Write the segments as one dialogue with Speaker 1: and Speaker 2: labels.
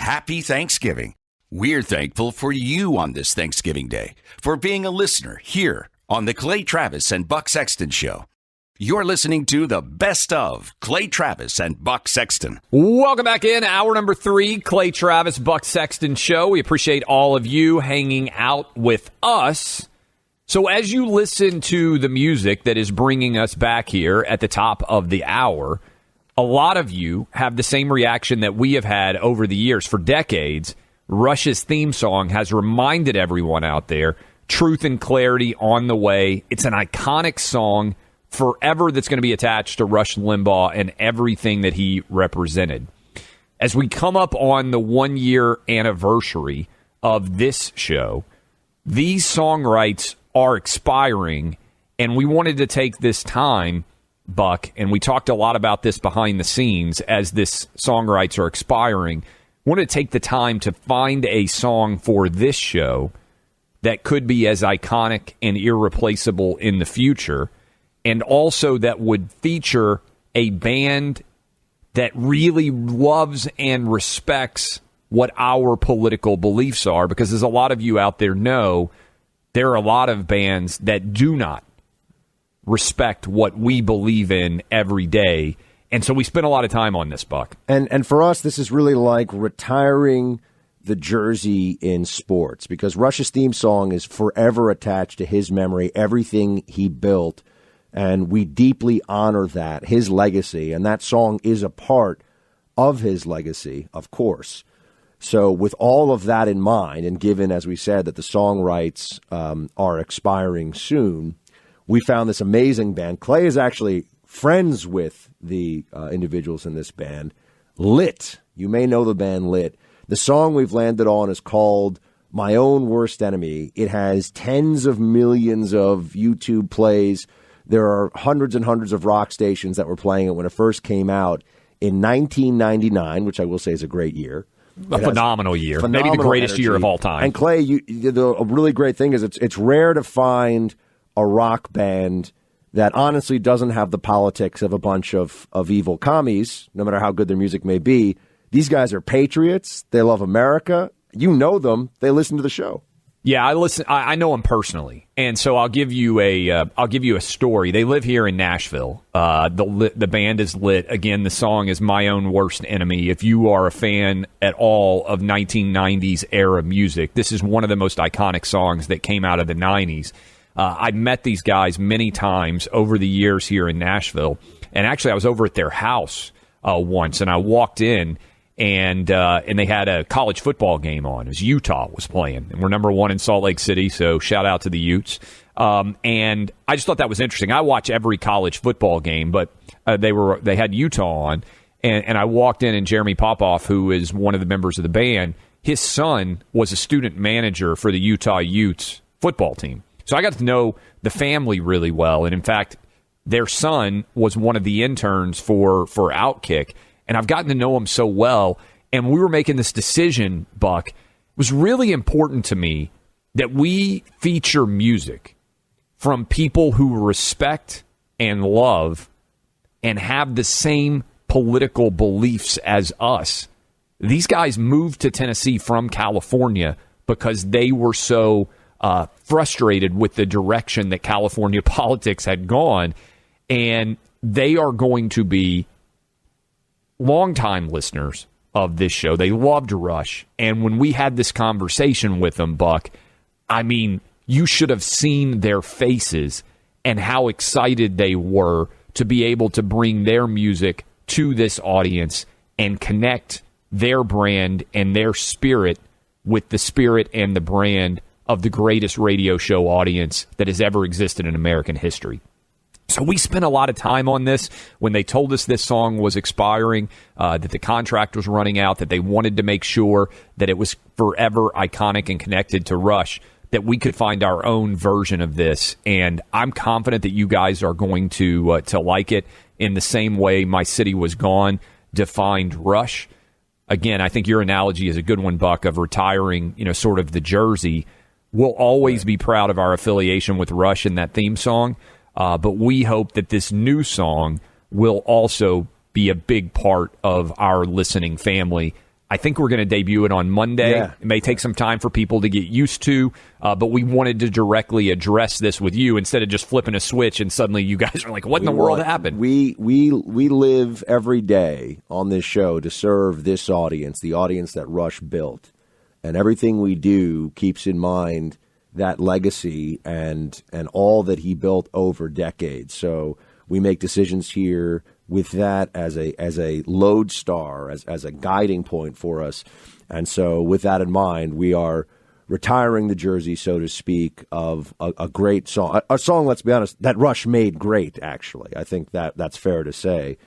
Speaker 1: happy Thanksgiving. We're thankful for you on this Thanksgiving Day for being a listener here on the Clay Travis and Buck Sexton Show. You're listening to the best of Clay Travis and Buck Sexton.
Speaker 2: Welcome back in. Hour number 3, Clay Travis, Buck Sexton Show. We appreciate all of you hanging out with us. So as you listen to the music that is bringing us back here at the top of the hour, a lot of you have the same reaction that we have had over the years. For decades, Rush's theme song has reminded everyone out there, truth and clarity on the way. It's an iconic song forever that's going to be attached to Rush Limbaugh and everything that he represented. As we come up on the 1-year anniversary of this show, these song rights are expiring, and we wanted to take this time, Buck, and we talked a lot about this behind the scenes as this song rights are expiring. We wanted to take the time to find a song for this show that could be as iconic and irreplaceable in the future, and also that would feature a band that really loves and respects what our political beliefs are, because as a lot of you out there know, there are a lot of bands that do not respect what we believe in every day. And so we spent a lot of time on this, Buck.
Speaker 3: And for us, this is really like retiring the jersey in sports, because Rush's theme song is forever attached to his memory, everything he built, and we deeply honor that, his legacy, and that song is a part of his legacy, of course. So with all of that in mind, and given, as we said, that the song rights are expiring soon, we found this amazing band. Clay is actually friends with the individuals in this band. Lit. You may know the band Lit. The song we've landed on is called My Own Worst Enemy. It has tens of millions of YouTube plays. There are hundreds and hundreds of rock stations that were playing it when it first came out in 1999, which I will say is a great year.
Speaker 2: A phenomenal year. Maybe the greatest year of all time.
Speaker 3: And Clay, a really great thing is it's rare to find a rock band that honestly doesn't have the politics of a bunch of evil commies, no matter how good their music may be. These guys are patriots. They love America. You know them. They listen to the show.
Speaker 2: Yeah, I know them personally, and so I'll give you a story. They live here in Nashville. The band is Lit. Again, the song is My Own Worst Enemy. If you are a fan at all of 1990s era music, this is one of the most iconic songs that came out of the 90s. I met these guys many times over the years here in Nashville, and actually I was over at their house once, and I walked in. And they had a college football game on. It was Utah was playing. And we're number 1 in Salt Lake City, so shout out to the Utes. And I just thought that was interesting. I watch every college football game, but they had Utah on. And I walked in, and Jeremy Popoff, who is one of the members of the band, his son was a student manager for the Utah Utes football team. So I got to know the family really well. And in fact, their son was one of the interns for Outkick. And I've gotten to know him so well. And we were making this decision, Buck. It was really important to me that we feature music from people who respect and love and have the same political beliefs as us. These guys moved to Tennessee from California because they were so frustrated with the direction that California politics had gone. And they are going to be longtime listeners of this show. They loved Rush. And when we had this conversation with them, Buck, I mean, you should have seen their faces and how excited they were to be able to bring their music to this audience and connect their brand and their spirit with the spirit and the brand of the greatest radio show audience that has ever existed in American history. So we spent a lot of time on this when they told us this song was expiring, that the contract was running out, that they wanted to make sure that it was forever iconic and connected to Rush, that we could find our own version of this. And I'm confident that you guys are going to like it in the same way My City Was Gone defined Rush. Again, I think your analogy is a good one, Buck, of retiring, sort of the jersey. We'll always be proud of our affiliation with Rush in that theme song. But we hope that this new song will also be a big part of our listening family I think we're going to debut it on Monday.
Speaker 3: Yeah.
Speaker 2: It may take some time for people to get used to, but we wanted to directly address this with you instead of just flipping a switch and suddenly you guys are like, what in the world happened?
Speaker 3: We live every day on this show to serve this audience, the audience that Rush built. And everything we do keeps in mind that legacy and all that he built over decades. So we make decisions here with that as a lodestar, as a guiding point for us. And so with that in mind, we are retiring the jersey, so to speak, of a great song. A song, let's be honest, that Rush made great, actually. I think that's fair to say.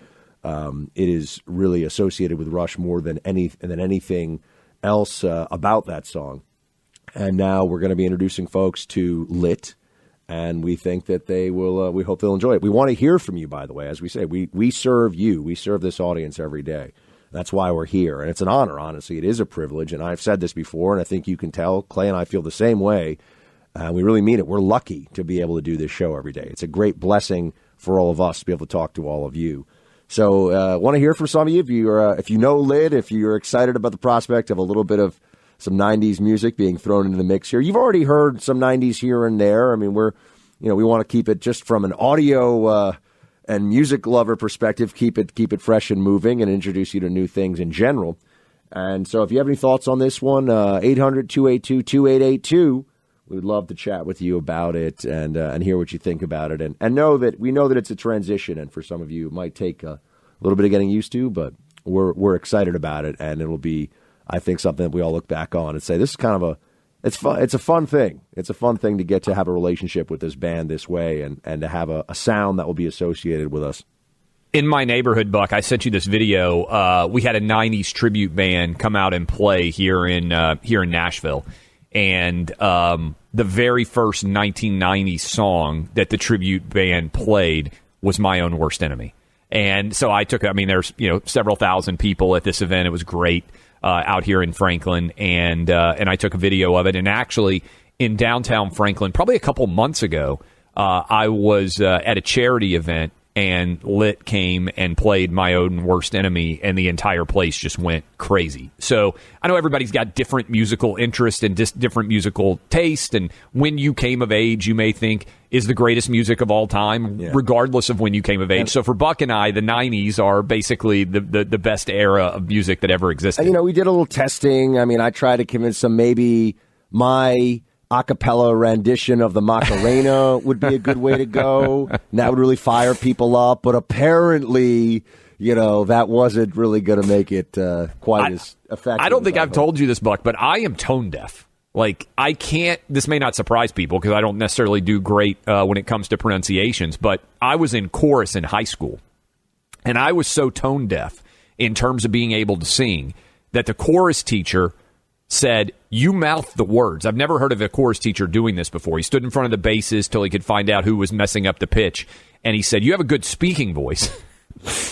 Speaker 3: It is really associated with Rush more than anything else about that song. And now we're going to be introducing folks to Lit, and we think that they will. We hope they'll enjoy it. We want to hear from you, by the way. As we say, we serve you. We serve this audience every day. That's why we're here, and it's an honor. Honestly, it is a privilege, and I've said this before, and I think you can tell. Clay and I feel the same way. We really mean it. We're lucky to be able to do this show every day. It's a great blessing for all of us to be able to talk to all of you. So, want to hear from some of you. If you know Lit, if you're excited about the prospect of a little bit of some 90s music being thrown into the mix here. You've already heard some 90s here and there. I mean, we want to keep it just from an audio and music lover perspective, keep it fresh and moving and introduce you to new things in general. And so if you have any thoughts on this one, 800-282-2882, we would love to chat with you about it and hear what you think about it. And we know that it's a transition, and for some of you it might take a little bit of getting used to, but we're excited about it, and it'll be, I think, something that we all look back on and say, this is kind of it's fun. It's a fun thing. It's a fun thing to get to have a relationship with this band this way and to have a sound that will be associated with us.
Speaker 2: In my neighborhood, Buck, I sent you this video. We had a 90s tribute band come out and play here in Nashville. And the very first 1990s song that the tribute band played was My Own Worst Enemy. And so there's several thousand people at this event. It was great. Out here in Franklin, and I took a video of it. And actually, in downtown Franklin, probably a couple months ago, I was at a charity event, and Lit came and played My Own Worst Enemy, and the entire place just went crazy. So I know everybody's got different musical interest and different musical taste, and when you came of age, you may think is the greatest music of all time, regardless of when you came of age. So for Buck and I, the 90s are basically the best era of music that ever existed.
Speaker 3: And, we did a little testing. I mean, I tried to convince them maybe my a cappella rendition of the Macarena would be a good way to go. And that would really fire people up. But apparently, that wasn't really going to make it quite as effective.
Speaker 2: I don't think I've told you this, Buck, but I am tone deaf. Like, I can't, this may not surprise people because I don't necessarily do great when it comes to pronunciations, but I was in chorus in high school, and I was so tone deaf in terms of being able to sing that the chorus teacher said, you mouth the words. I've never heard of a chorus teacher doing this before. He stood in front of the basses till he could find out who was messing up the pitch, and he said, you have a good speaking voice.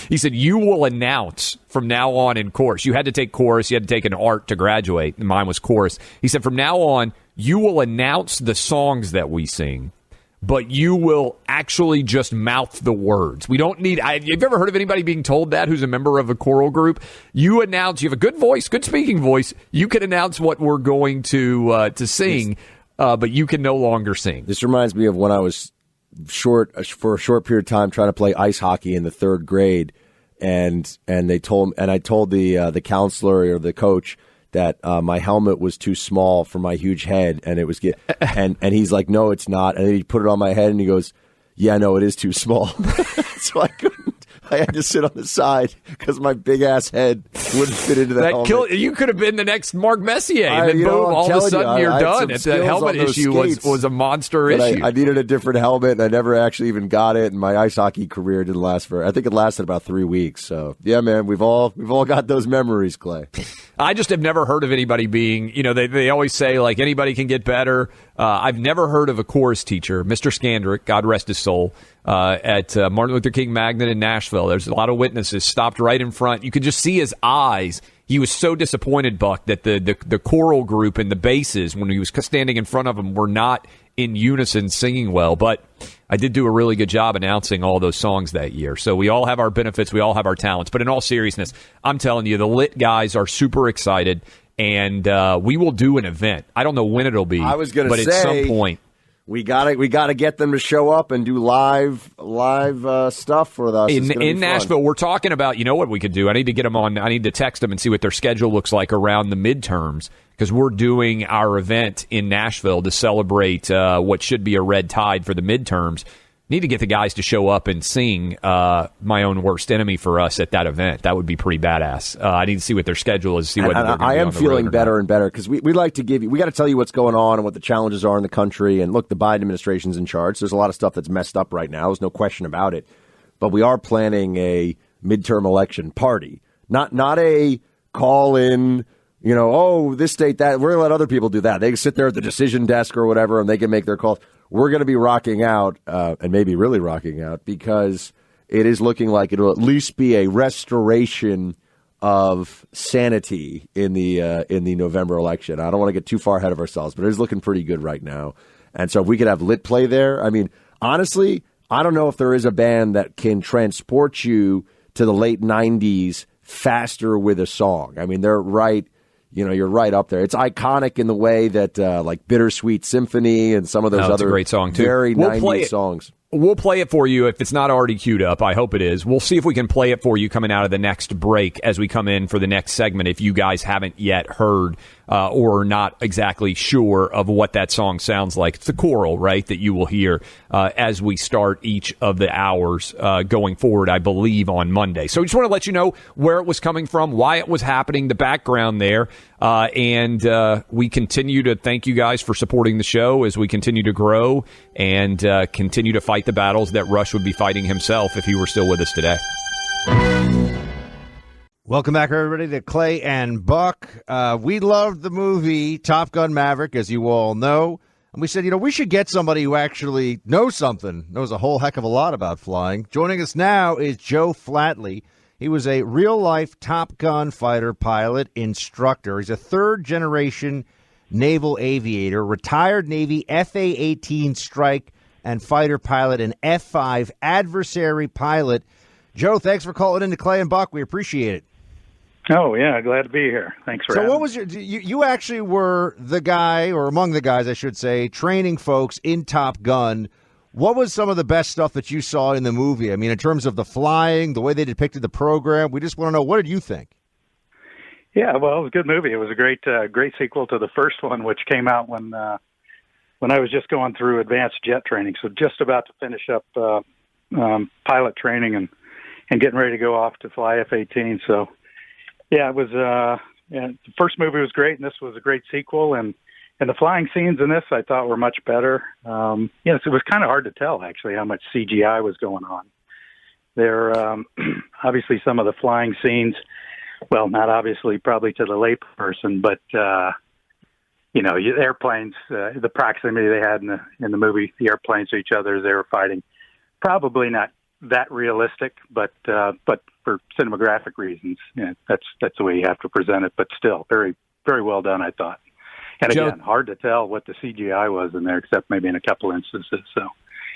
Speaker 2: He said, you will announce from now on in chorus. You had to take chorus. You had to take an art to graduate. And mine was chorus. He said, from now on, you will announce the songs that we sing, but you will actually just mouth the words. We don't need... Have you ever heard of anybody being told that who's a member of a choral group? You announce... You have a good voice, good speaking voice. You can announce what we're going to sing, but you can no longer sing.
Speaker 3: This reminds me of when I was for a short period of time trying to play ice hockey in the third grade, and I told the counselor or the coach that my helmet was too small for my huge head, and it was and he's like, no, it's not, and then he put it on my head and he goes, yeah, no, it is too small. So I couldn't. I had to sit on the side because my big ass head wouldn't fit into the helmet.
Speaker 2: You could have been the next Mark Messier, and then boom, all of a sudden you're done. The helmet issue was a monster issue.
Speaker 3: I needed a different helmet, and I never actually even got it. And my ice hockey career didn't last I think it lasted about 3 weeks. So yeah, man, we've all got those memories, Clay.
Speaker 2: I just have never heard of anybody being, they always say, like, anybody can get better. I've never heard of a chorus teacher, Mr. Skandrick, God rest his soul, at Martin Luther King Magnet in Nashville. There's a lot of witnesses, stopped right in front. You could just see his eyes. He was so disappointed, Buck, that the choral group and the basses, when he was standing in front of them, were not in unison singing well. But I did do a really good job announcing all those songs that year. So we all have our benefits, we all have our talents. But in all seriousness, I'm telling you, the Lit guys are super excited, and we will do an event. I don't know when it'll be,
Speaker 3: I was going to say,
Speaker 2: at some point.
Speaker 3: We gotta get them to show up and do live stuff for us.
Speaker 2: In Nashville. We're talking about, you know what we could do? I need to get them on. I need to text them and see what their schedule looks like around the midterms, because we're doing our event in Nashville to celebrate what should be a red tide for the midterms. Need to get the guys to show up and sing My Own Worst Enemy for us at that event. That would be pretty badass. I need to see what their schedule is, see whether they're going to be on the road. I am feeling
Speaker 3: better and better, because we like to give you, we got to tell you what's going on and what the challenges are in the country. And look, the Biden administration's in charge. There's a lot of stuff that's messed up right now. There's no question about it. But we are planning a midterm election party, not a call in, oh, this state, that. We're going to let other people do that. They can sit there at the decision desk or whatever, and they can make their calls. We're going to be rocking out, and maybe really rocking out, because it is looking like it'll at least be a restoration of sanity in the November election. I don't want to get too far ahead of ourselves, but it is looking pretty good right now. And so if we could have Lit play there, I mean, honestly, I don't know if there is a band that can transport you to the late 90s faster with a song. I mean, they're right. You're right up there. It's iconic in the way that like Bittersweet Symphony and some of those other
Speaker 2: great song too.
Speaker 3: Very 90s songs.
Speaker 2: We'll play it for you if it's not already queued up. I hope it is. We'll see if we can play it for you coming out of the next break as we come in for the next segment, if you guys haven't yet heard or not exactly sure of what that song sounds like. It's the choral, right, that you will hear as we start each of the hours going forward, I believe, on Monday. So I just want to let you know where it was coming from, why it was happening, the background there. And we continue to thank you guys for supporting the show as we continue to grow and continue to fight the battles that Rush would be fighting himself if he were still with us today.
Speaker 4: Welcome back, everybody, to Clay and Buck. We loved the movie Top Gun Maverick, as you all know. And we said, we should get somebody who actually knows a whole heck of a lot about flying. Joining us now is Joe Flatley. He was a real-life Top Gun fighter pilot instructor. He's a third-generation naval aviator, retired Navy FA-18 strike and fighter pilot, and F-5 adversary pilot. Joe, thanks for calling in to Clay and Buck. We appreciate it.
Speaker 5: Oh, yeah, glad to be here. Thanks for having me.
Speaker 4: So what was you actually were the guy, or among the guys, I should say, training folks in Top Gun. What was some of the best stuff that you saw in the movie? I mean, in terms of the flying, the way they depicted the program, we just want to know, what did you think?
Speaker 5: Yeah, well, it was a good movie. It was a great sequel to the first one, which came out when I was just going through advanced jet training, so just about to finish up pilot training and getting ready to go off to fly F-18. So, yeah, it was. The first movie was great, and this was a great sequel. And the flying scenes in this, I thought, were much better. Yes, it was kind of hard to tell actually how much CGI was going on. There, obviously, some of the flying scenes. Well, not obviously, probably to the lay person, but. Airplanes, the proximity they had in the movie, the airplanes to each other as they were fighting, probably not that realistic, but for cinematographic reasons, that's the way you have to present it. But still, very, very well done, I thought. And again, hard to tell what the CGI was in there, except maybe in a couple instances. So,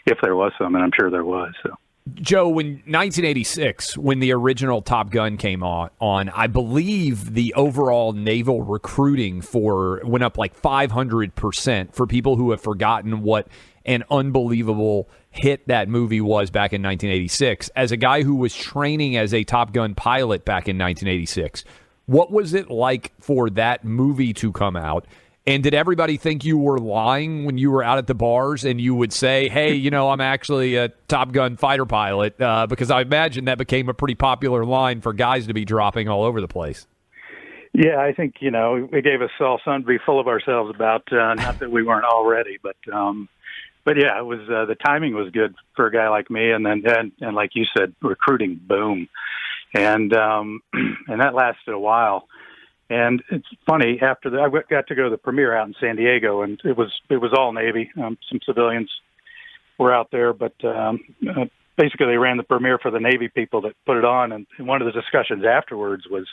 Speaker 5: if there was some, and I'm sure there was. So.
Speaker 2: Joe, when 1986, when the original Top Gun came on, I believe the overall naval recruiting went up like 500% for people who have forgotten what an unbelievable hit that movie was back in 1986. As a guy who was training as a Top Gun pilot back in 1986, what was it like for that movie to come out? And did everybody think you were lying when you were out at the bars and you would say, hey, I'm actually a Top Gun fighter pilot? Because I imagine that became a pretty popular line for guys to be dropping all over the place.
Speaker 5: Yeah, I think, it gave us all something to be full of ourselves about. Not that we weren't already, but yeah, it was the timing was good for a guy like me. And then, and like you said, recruiting boom. And that lasted a while. And it's funny, after that, I got to go to the premiere out in San Diego, and it was all Navy. Some civilians were out there, but basically they ran the premiere for the Navy people that put it on. And one of the discussions afterwards was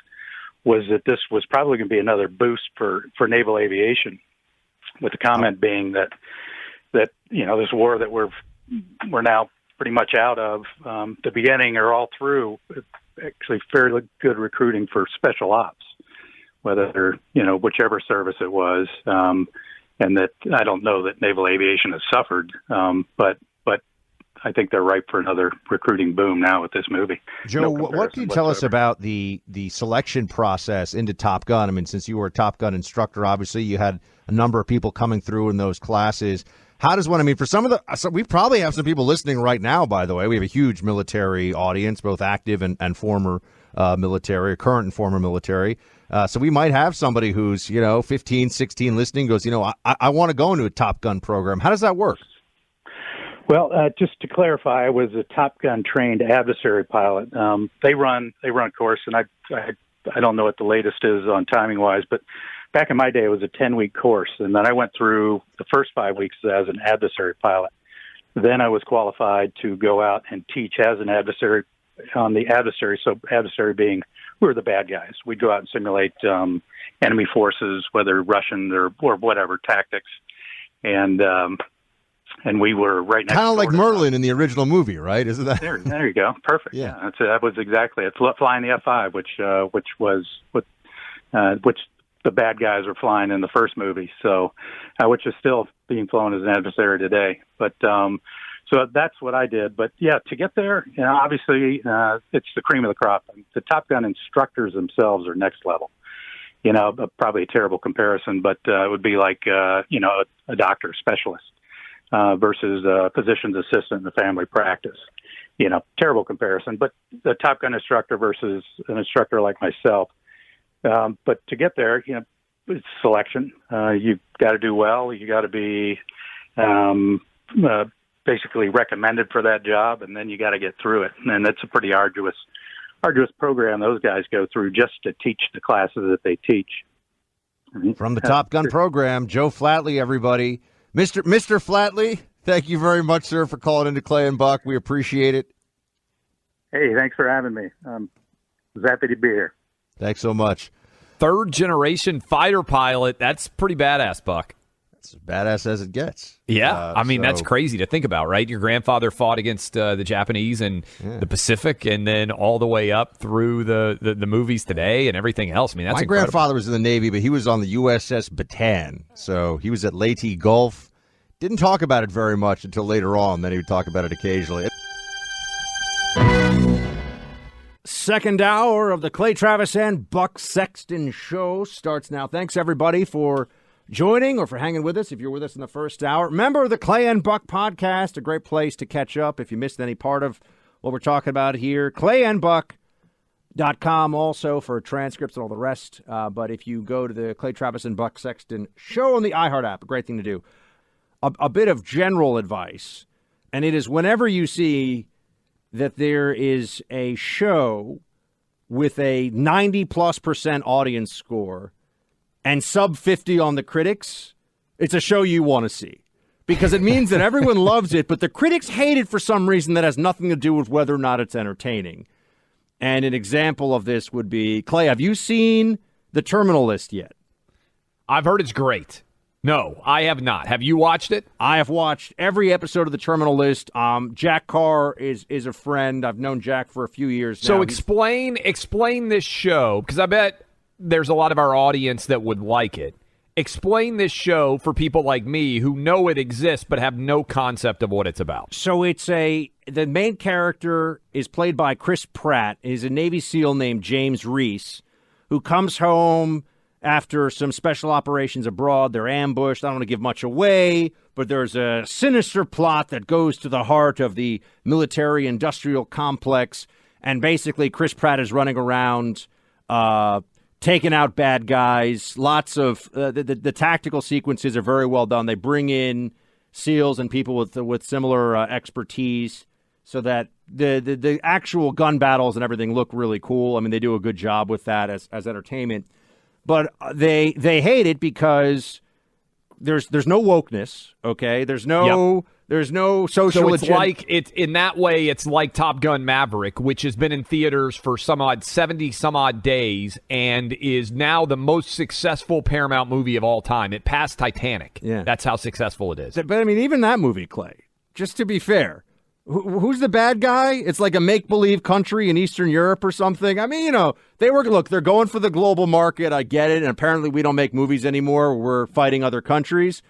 Speaker 5: that this was probably going to be another boost for naval aviation, with the comment being that this war that we're we're now pretty much out of. The beginning or all through, actually fairly good recruiting for special ops, whether, whichever service it was. And that I don't know that naval aviation has suffered, but I think they're ripe for another recruiting boom now with this movie.
Speaker 4: Joe, what can you tell us about the selection process into Top Gun? I mean, since you were a Top Gun instructor, obviously you had a number of people coming through in those classes. How does one, I mean, for some of we probably have some people listening right now, by the way. We have a huge military audience, both active and former military, or current and former military. So we might have somebody who's, 15, 16 listening, goes, I want to go into a Top Gun program. How does that work?
Speaker 5: Well, just to clarify, I was a Top Gun trained adversary pilot. They run a course, and I don't know what the latest is on timing wise, but back in my day, it was a 10-week course, and then I went through the first 5 weeks as an adversary pilot. Then I was qualified to go out and teach as an adversary on the adversary. So adversary being, we were the bad guys. We'd go out and simulate enemy forces, whether Russian or whatever tactics, and we were right next.
Speaker 4: Kind of like Merlin in the original movie, right? Isn't that?
Speaker 5: There you go. Perfect. Yeah, that was exactly it. Flying the F-5, which was what which the bad guys were flying in the first movie. So, which is still being flown as an adversary today. But so that's what I did. But yeah, to get there, obviously it's the cream of the crop. The Top Gun instructors themselves are next level. Probably a terrible comparison, but it would be like a doctor specialist. Versus a physician's assistant in the family practice. Terrible comparison, but the Top Gun instructor versus an instructor like myself. But to get there, it's selection. You've got to do well. You got to be basically recommended for that job, and then you got to get through it. And it's a pretty arduous program those guys go through just to teach the classes that they teach.
Speaker 4: From the Top Gun program, Joe Flatley, everybody. Mr. Flatley, thank you very much, sir, for calling into Clay and Buck. We appreciate it.
Speaker 5: Hey, thanks for having me. I was happy to be here.
Speaker 4: Thanks so much.
Speaker 2: Third-generation fighter pilot. That's pretty badass, Buck.
Speaker 4: That's as badass as it gets.
Speaker 2: Yeah, that's crazy to think about, right? Your grandfather fought against the Japanese in the Pacific, and then all the way up through the movies today and everything else. I mean, that's
Speaker 4: my
Speaker 2: incredible.
Speaker 4: Grandfather was in the Navy, but he was on the USS Bataan, so he was at Leyte Gulf. Didn't talk about it very much until later on. Then he would talk about it occasionally.
Speaker 6: Second hour of the Clay Travis and Buck Sexton show starts now. Thanks, everybody, for joining or for hanging with us if you're with us in the first hour. Remember the Clay and Buck podcast, a great place to catch up if you missed any part of what we're talking about here. ClayandBuck.com also for transcripts and all the rest. But if you go to the Clay Travis and Buck Sexton show on the iHeart app, a great thing to do. A bit of general advice, and it is whenever you see that there is a show with a 90+% audience score and sub 50 on the critics, it's a show you want to see. Because it means that everyone loves it, but the critics hate it for some reason that has nothing to do with whether or not it's entertaining. And an example of this would be, Clay, have you seen The Terminal List yet?
Speaker 2: I've heard it's great. No, I have not. Have you watched it?
Speaker 6: I have watched every episode of The Terminal List. Jack Carr is a friend. I've known Jack for a few years now.
Speaker 2: So explain this show, because I bet there's a lot of our audience that would like it. Explain this show for people like me who know it exists but have no concept of what it's about.
Speaker 6: So the main character is played by Chris Pratt. He's a Navy SEAL named James Reese, who comes home after some special operations abroad. They're ambushed. I don't want to give much away, but there's a sinister plot that goes to the heart of the military-industrial complex, and basically Chris Pratt is running around taking out bad guys. Lots of the tactical sequences are very well done. They bring in SEALs and people with similar expertise so that the actual gun battles and everything look really cool. I mean, they do a good job with that as entertainment. But they hate it because there's no wokeness, okay? There's no social
Speaker 2: So it's in that way it's like Top Gun Maverick, which has been in theaters for 70 some odd days and is now the most successful Paramount movie of all time. It passed Titanic.
Speaker 6: Yeah.
Speaker 2: That's how successful it is.
Speaker 6: But I mean, even that movie, Clay, just to be fair. Who's the bad guy? It's like a make-believe country in Eastern Europe or something. I mean, they're going for the global market. I get it. And apparently we don't make movies anymore. We're fighting other countries.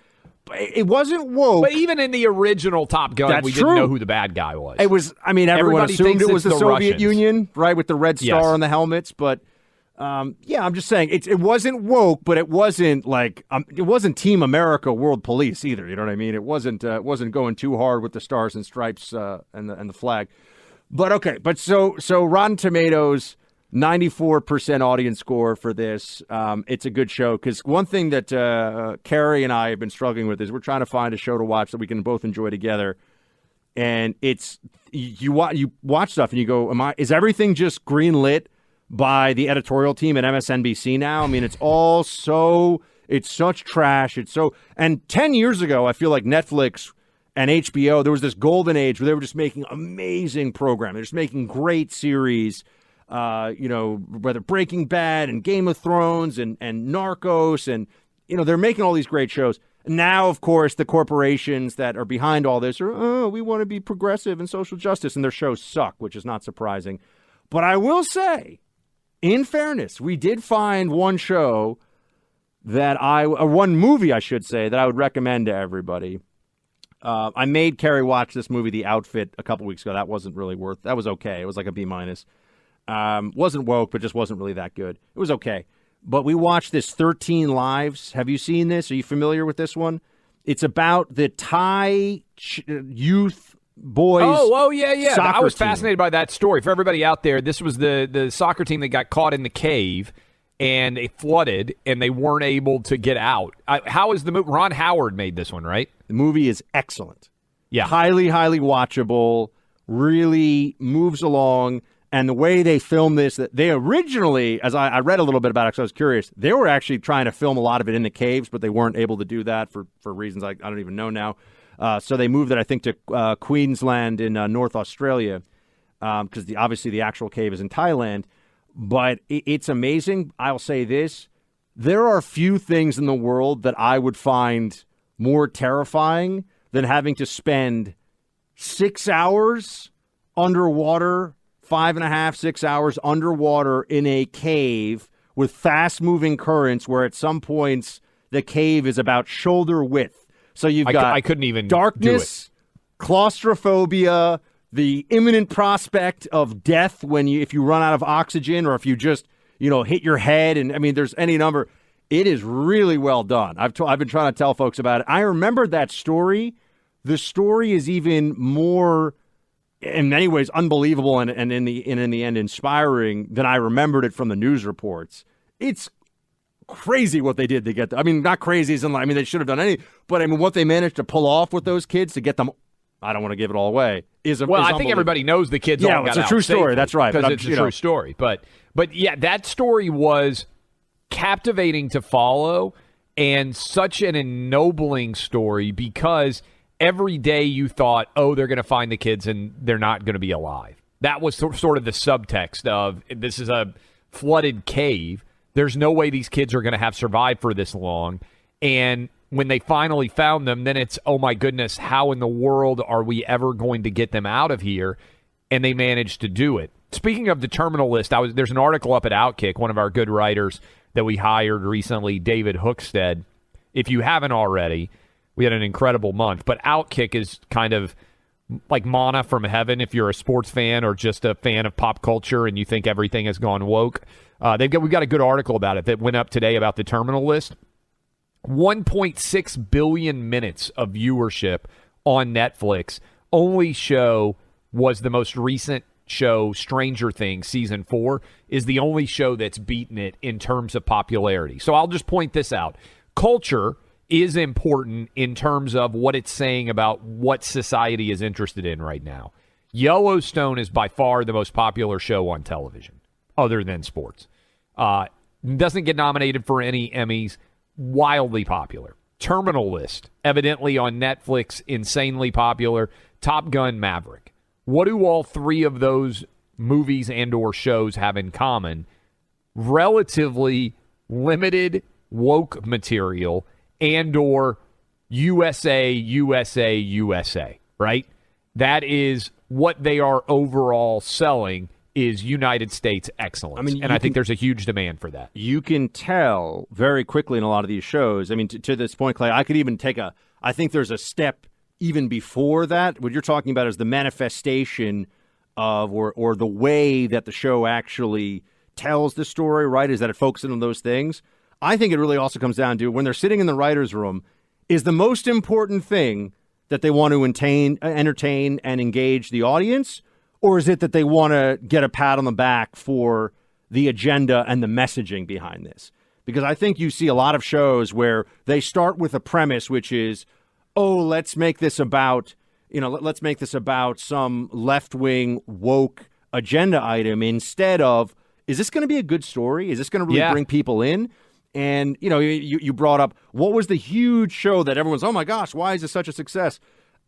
Speaker 6: But it wasn't woke.
Speaker 2: But even in the original Top Gun, we didn't know who the bad guy was.
Speaker 6: It was, everyone
Speaker 2: Everybody
Speaker 6: assumed it was the Soviet
Speaker 2: Russians.
Speaker 6: Union, right, with the red star on the helmets. But, I'm just saying, it wasn't woke, but it wasn't like, it wasn't Team America World Police either, you know what I mean? It wasn't going too hard with the stars and stripes and the flag. But, okay, so Rotten Tomatoes, 94% audience score for this. It's a good show, because one thing that Carrie and I have been struggling with is we're trying to find a show to watch that we can both enjoy together. And it's, you watch stuff and you go, is everything just green-lit by the editorial team at MSNBC now? I mean, it's such trash. And 10 years ago, I feel like Netflix and HBO, there was this golden age where they were just making amazing programming. They're just making great series, whether Breaking Bad and Game of Thrones and Narcos, and, they're making all these great shows. Now, of course, the corporations that are behind all this are, we want to be progressive and social justice, and their shows suck, which is not surprising. But I will say, in fairness, we did find one show one movie, I should say, that I would recommend to everybody. I made Carrie watch this movie, The Outfit, a couple weeks ago. That wasn't really that was okay. It was like a B-. Wasn't woke, but just wasn't really that good. It was okay. But we watched this 13 Lives. Have you seen this? Are you familiar with this one? It's about the Thai youth boys.
Speaker 2: Yeah. I was fascinated by that story. For everybody out there, this was the soccer team that got caught in the cave, and it flooded, and they weren't able to get out. How is the movie? Ron Howard made this one, right?
Speaker 6: The movie is excellent.
Speaker 2: Yeah.
Speaker 6: Highly, highly watchable. Really moves along. And the way they filmed this, that they originally, as I read a little bit about it because I was curious, they were actually trying to film a lot of it in the caves, but they weren't able to do that for reasons I don't even know now. So they moved it, I think, to Queensland in North Australia, because obviously the actual cave is in Thailand. But it's amazing. I'll say this. There are few things in the world that I would find more terrifying than having to spend 6 hours underwater, 5.5, 6 hours underwater in a cave with fast-moving currents where at some points the cave is about shoulder width. So you've got
Speaker 2: I couldn't even
Speaker 6: darkness,
Speaker 2: do it.
Speaker 6: Claustrophobia, the imminent prospect of death if you run out of oxygen, or if you just hit your head, and I mean there's any number. It is really well done. I've been trying to tell folks about it. I remember that story. The story is even more, in many ways, unbelievable and in the end inspiring than I remembered it from the news reports. It's crazy what they did to get them. I mean, not crazy as in, they should have done anything, but I mean, what they managed to pull off with those kids to get them, I don't want to give it all away,
Speaker 2: I think everybody knows the kids all got out.
Speaker 6: Yeah, it's a true story.
Speaker 2: Safely,
Speaker 6: that's right.
Speaker 2: Because it's a true story. But yeah, that story was captivating to follow and such an ennobling story, because every day you thought, they're going to find the kids and they're not going to be alive. That was sort of the subtext of, this is a flooded cave. There's no way these kids are going to have survived for this long. And when they finally found them, then it's, oh my goodness, how in the world are we ever going to get them out of here? And they managed to do it. Speaking of the terminal list, there's an article up at Outkick, one of our good writers that we hired recently, David Hookstead. If you haven't already, we had an incredible month. But Outkick is kind of like manna from heaven if you're a sports fan or just a fan of pop culture and you think everything has gone woke. We've got a good article about it that went up today about the terminal list. 1.6 billion minutes of viewership on Netflix. Only show was the most recent show, Stranger Things Season 4, is the only show that's beaten it in terms of popularity. So I'll just point this out. Culture is important in terms of what it's saying about what society is interested in right now. Yellowstone is by far the most popular show on television, other than sports. Doesn't get nominated for any Emmys. Wildly popular. Terminal List, evidently on Netflix, insanely popular. Top Gun, Maverick. What do all three of those movies and or shows have in common? Relatively limited woke material and or USA, right? That is what they are overall selling is United States excellence. I mean, and I think there's a huge demand for that.
Speaker 6: You can tell very quickly in a lot of these shows. I mean, to this point, Clay, I could even I think there's a step even before that. What you're talking about is the manifestation of or the way that the show actually tells the story, right? Is that it focuses on those things? I think it really also comes down to when they're sitting in the writer's room, is the most important thing that they want to entertain and engage the audience, or is it that they want to get a pat on the back for the agenda and the messaging behind this? Because I think you see a lot of shows where they start with a premise, which is, oh, let's make this about, let's make this about some left-wing woke agenda item instead of, is this going to be a good story? Is this going to really bring people in? And, you brought up, what was the huge show that everyone's, oh my gosh, why is this such a success?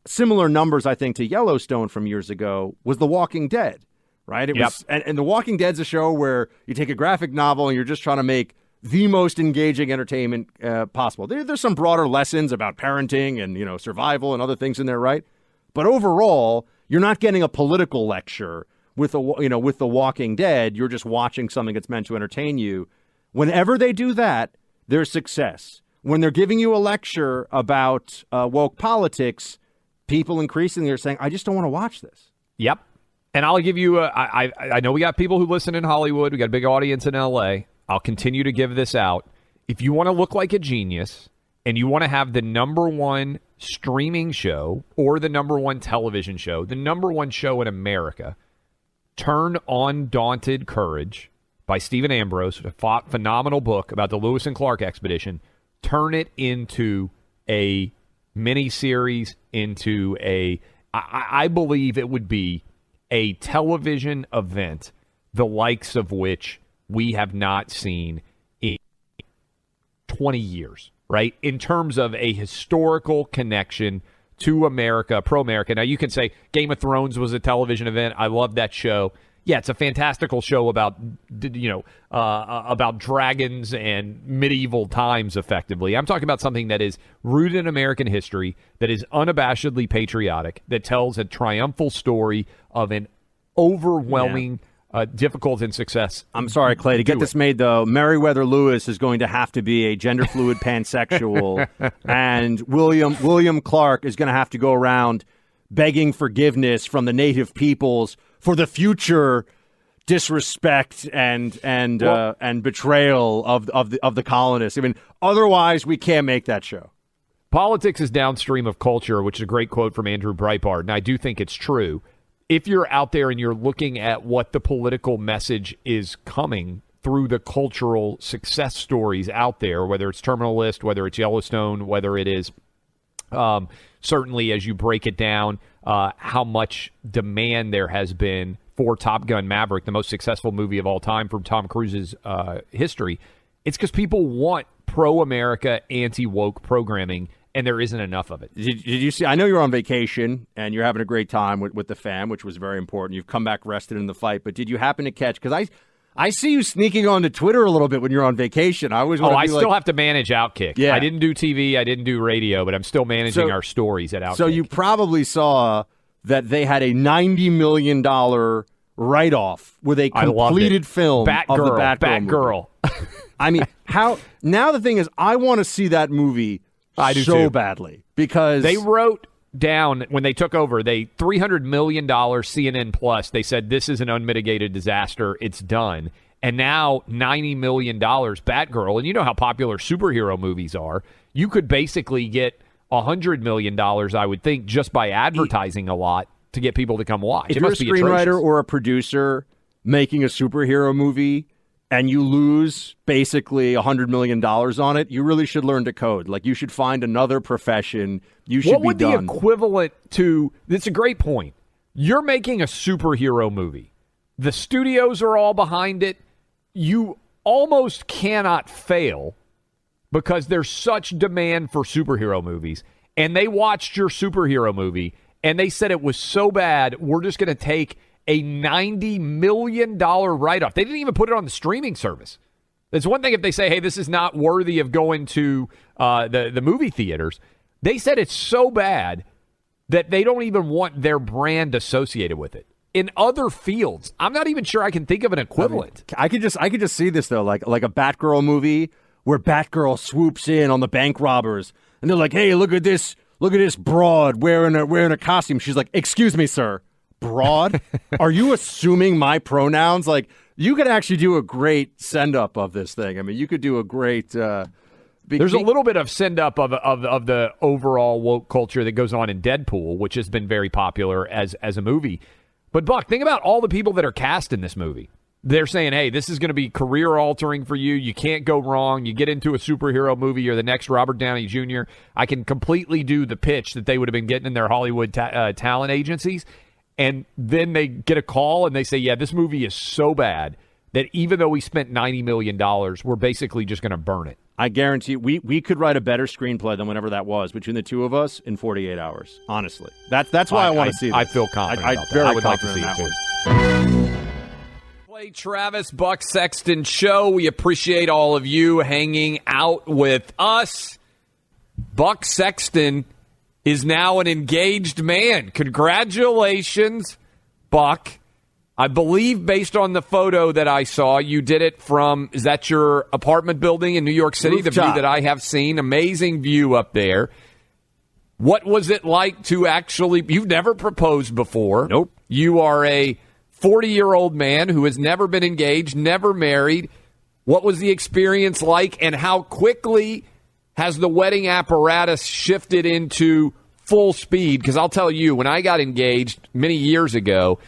Speaker 6: Similar numbers, I think, to Yellowstone from years ago was The Walking Dead, right? It was, and The Walking Dead's a show where you take a graphic novel and you're just trying to make the most engaging entertainment possible. There's some broader lessons about parenting and, survival and other things in there, right? But overall, you're not getting a political lecture with with The Walking Dead. You're just watching something that's meant to entertain you. Whenever they do that, there's success. When they're giving you a lecture about woke politics, people increasingly are saying, I just don't want to watch this.
Speaker 2: Yep. And I'll give you I know we got people who listen in Hollywood. We got a big audience in L.A. I'll continue to give this out. If you want to look like a genius and you want to have the number one streaming show or the number one television show, the number one show in America, turn Undaunted Courage by Stephen Ambrose, a phenomenal book about the Lewis and Clark expedition. Turn it into a mini-series, into I believe it would be a television event, the likes of which we have not seen in 20 years, right? In terms of a historical connection to America, pro-America. Now, you can say Game of Thrones was a television event. I love that show. Yeah, it's a fantastical show about, about dragons and medieval times, effectively. I'm talking about something that is rooted in American history, that is unabashedly patriotic, that tells a triumphal story of an overwhelming, difficult and success.
Speaker 6: I'm sorry, Clay. To get this made, though, Meriwether Lewis is going to have to be a gender-fluid pansexual, and William Clark is going to have to go around begging forgiveness from the native peoples for the future disrespect and betrayal of the colonists. I mean, otherwise we can't make that show.
Speaker 2: Politics is downstream of culture, which is a great quote from Andrew Breitbart, and I do think it's true. If you're out there and you're looking at what the political message is coming through the cultural success stories out there, whether it's Terminal List, whether it's Yellowstone, whether it is certainly as you break it down, how much demand there has been for Top Gun Maverick, the most successful movie of all time from Tom Cruise's history. It's because people want pro-America, anti-woke programming, and there isn't enough of it.
Speaker 6: Did you see? I know you're on vacation and you're having a great time with the fam, which was very important. You've come back rested in the fight, but did you happen to catch? Because I see you sneaking onto Twitter a little bit when you're on vacation. I always want to
Speaker 2: still have to manage Outkick. Yeah. I didn't do TV, I didn't do radio, but I'm still managing our stories at Outkick.
Speaker 6: So you probably saw that they had a $90 million write-off with a completed film of the
Speaker 2: Batgirl.
Speaker 6: I mean, how? Now the thing is, I want to see that movie so badly because
Speaker 2: they wrote down when they took over, they $300 million CNN Plus. They said this is an unmitigated disaster. It's done. And now $90 million Batgirl. And you know how popular superhero movies are. You could basically get $100 million, I would think, just by advertising a lot to get people to come watch.
Speaker 6: If you're a screenwriter or a producer making a superhero movie and you lose basically $100 million on it, you really should learn to code. Like, you should find another profession. You should be done.
Speaker 2: What would the equivalent to... It's a great point. You're making a superhero movie. The studios are all behind it. You almost cannot fail because there's such demand for superhero movies. And they watched your superhero movie, and they said it was so bad, we're just going to take a $90 million write-off. They didn't even put it on the streaming service. It's one thing if they say, hey, this is not worthy of going to the movie theaters. They said it's so bad that they don't even want their brand associated with it. In other fields, I'm not even sure I can think of an equivalent.
Speaker 6: I could just see this though, like a Batgirl movie where Batgirl swoops in on the bank robbers, and they're like, "Hey, look at this broad wearing a costume." She's like, "Excuse me, sir, broad? Are you assuming my pronouns?" Like, you could actually do a great send up of this thing. I mean, you could do a great.
Speaker 2: There's a little bit of send up of the overall woke culture that goes on in Deadpool, which has been very popular as a movie. But, Buck, think about all the people that are cast in this movie. They're saying, hey, this is going to be career-altering for you. You can't go wrong. You get into a superhero movie, you're the next Robert Downey Jr. I can completely do the pitch that they would have been getting in their Hollywood talent agencies. And then they get a call, and they say, yeah, this movie is so bad that even though we spent $90 million, we're basically just going to burn it.
Speaker 6: I guarantee we could write a better screenplay than whatever that was between the two of us in 48 hours. Honestly, that's why I want to see this.
Speaker 2: I feel confident about that. I would like to see it too. Play Travis Buck Sexton show. We appreciate all of you hanging out with us. Buck Sexton is now an engaged man. Congratulations, Buck. I believe based on the photo that I saw, you did it from, is that your apartment building in New York City?
Speaker 6: Rooftop.
Speaker 2: The view that I have seen. Amazing view up there. What was it like to actually, you've never proposed before.
Speaker 6: Nope.
Speaker 2: You are a 40-year-old man who has never been engaged, never married. What was the experience like, and how quickly has the wedding apparatus shifted into full speed? Because I'll tell you, when I got engaged many years ago,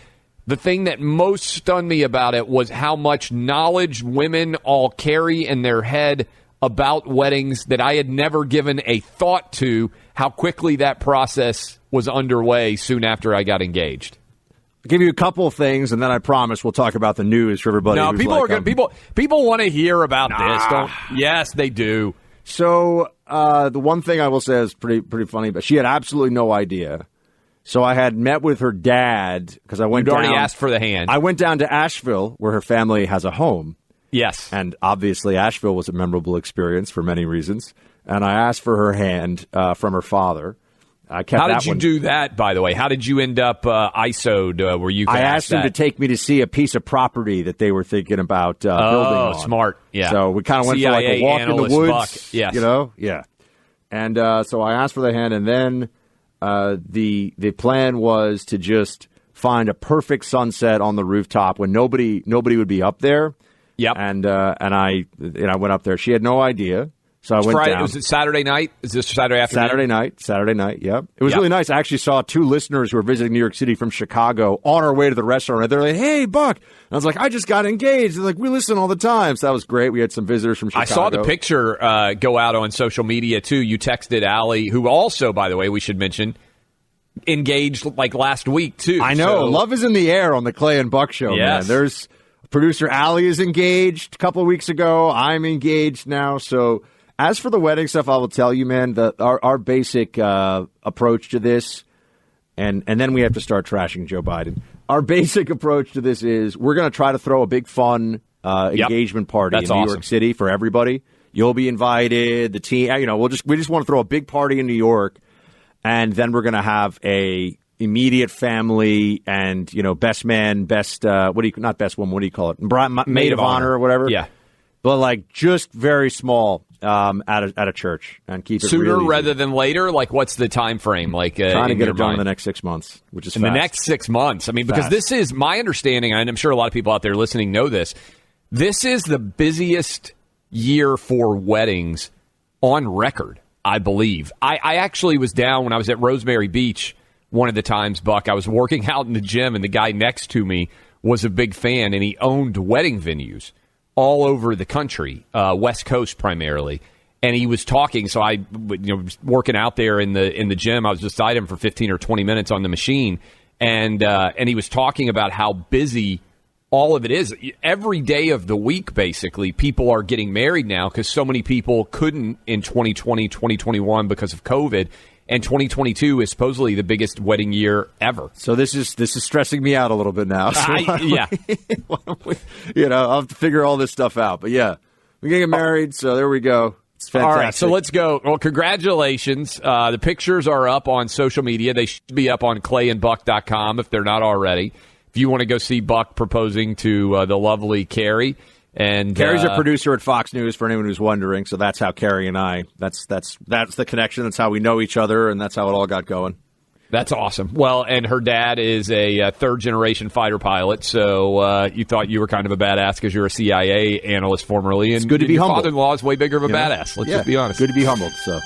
Speaker 2: the thing that most stunned me about it was how much knowledge women all carry in their head about weddings that I had never given a thought to, how quickly that process was underway soon after I got engaged.
Speaker 6: I'll give you a couple of things, and then I promise we'll talk about the news for everybody.
Speaker 2: No, people are good. People want to hear about this. Yes, they do.
Speaker 6: So the one thing I will say is pretty funny, but she had absolutely no idea. So I had met with her dad because I went
Speaker 2: You'd
Speaker 6: down.
Speaker 2: already asked for the hand.
Speaker 6: I went down to Asheville, where her family has a home.
Speaker 2: Yes.
Speaker 6: And obviously Asheville was a memorable experience for many reasons. And I asked for her hand from her father. I kept
Speaker 2: How
Speaker 6: that
Speaker 2: did you
Speaker 6: one.
Speaker 2: do that, by the way? How did you end up ISO'd where you could
Speaker 6: I
Speaker 2: ask
Speaker 6: asked him
Speaker 2: that?
Speaker 6: to take me to see a piece of property that they were thinking about building on.
Speaker 2: Oh, smart. Yeah.
Speaker 6: So we kind of went for like a
Speaker 2: CIA
Speaker 6: walk in the
Speaker 2: analyst
Speaker 6: woods.
Speaker 2: Buck. Yes.
Speaker 6: You know? Yeah. And so I asked for the hand, and then the plan was to just find a perfect sunset on the rooftop when nobody would be up there.
Speaker 2: Yep.
Speaker 6: And I went up there. She had no idea. So I went down.
Speaker 2: Was it Saturday night? Is this Saturday afternoon?
Speaker 6: Saturday night, yep. It was really nice. I actually saw two listeners who were visiting New York City from Chicago on our way to the restaurant. And they're like, hey, Buck. And I was like, I just got engaged. They're like, we listen all the time. So that was great. We had some visitors from Chicago.
Speaker 2: I saw the picture go out on social media, too. You texted Allie, who also, by the way, we should mention, engaged like last week, too.
Speaker 6: I know.
Speaker 2: So,
Speaker 6: love is in the air on the Clay and Buck show,
Speaker 2: yes.
Speaker 6: man. There's producer Allie is engaged a couple of weeks ago. I'm engaged now. So as for the wedding stuff, I will tell you, man, our basic approach to this, and then we have to start trashing Joe Biden. Our basic approach to this is we're going to try to throw a big fun engagement party in New York City for everybody. You'll be invited. The team, we just want to throw a big party in New York, and then we're going to have a immediate family and best man, not best woman, what do you call it? Maid of honor or whatever.
Speaker 2: Yeah,
Speaker 6: but like just very small. At a church and keep it
Speaker 2: sooner
Speaker 6: really
Speaker 2: rather than later. Like, what's the time frame? Like,
Speaker 6: trying to get it done in
Speaker 2: mind?
Speaker 6: the next 6 months, which is
Speaker 2: in
Speaker 6: fast.
Speaker 2: the next 6 months. I mean, because this is my understanding, and I'm sure a lot of people out there listening know this. This is the busiest year for weddings on record, I believe. I actually was down when I was at Rosemary Beach one of the times, Buck. I was working out in the gym, and the guy next to me was a big fan, and he owned wedding venues all over the country, West Coast primarily. And he was talking, so I, was working out there in the gym. I was beside him for 15 or 20 minutes on the machine, and he was talking about how busy all of it is. Every day of the week, basically, people are getting married now because so many people couldn't in 2020, 2021 because of COVID. And 2022 is supposedly the biggest wedding year ever.
Speaker 6: So this is stressing me out a little bit now. So
Speaker 2: yeah.
Speaker 6: I'll have to figure all this stuff out. But yeah, we're going to get married, so there we go.
Speaker 4: It's fantastic.
Speaker 2: All right, so let's go. Well, congratulations. The pictures are up on social media. They should be up on clayandbuck.com if they're not already. If you want to go see Buck proposing to the lovely Carrie. And
Speaker 4: Carrie's a producer at Fox News, for anyone who's wondering. So that's how Carrie and I, that's the connection. That's how we know each other, and that's how it all got going.
Speaker 2: That's awesome. Well, and her dad is a third-generation fighter pilot, so you thought you were kind of a badass because you're a CIA analyst formerly. And
Speaker 4: it's good to be
Speaker 2: your
Speaker 4: humble.
Speaker 2: Father-in-law is way bigger of a badass. Let's just be honest.
Speaker 4: Good to be humbled. So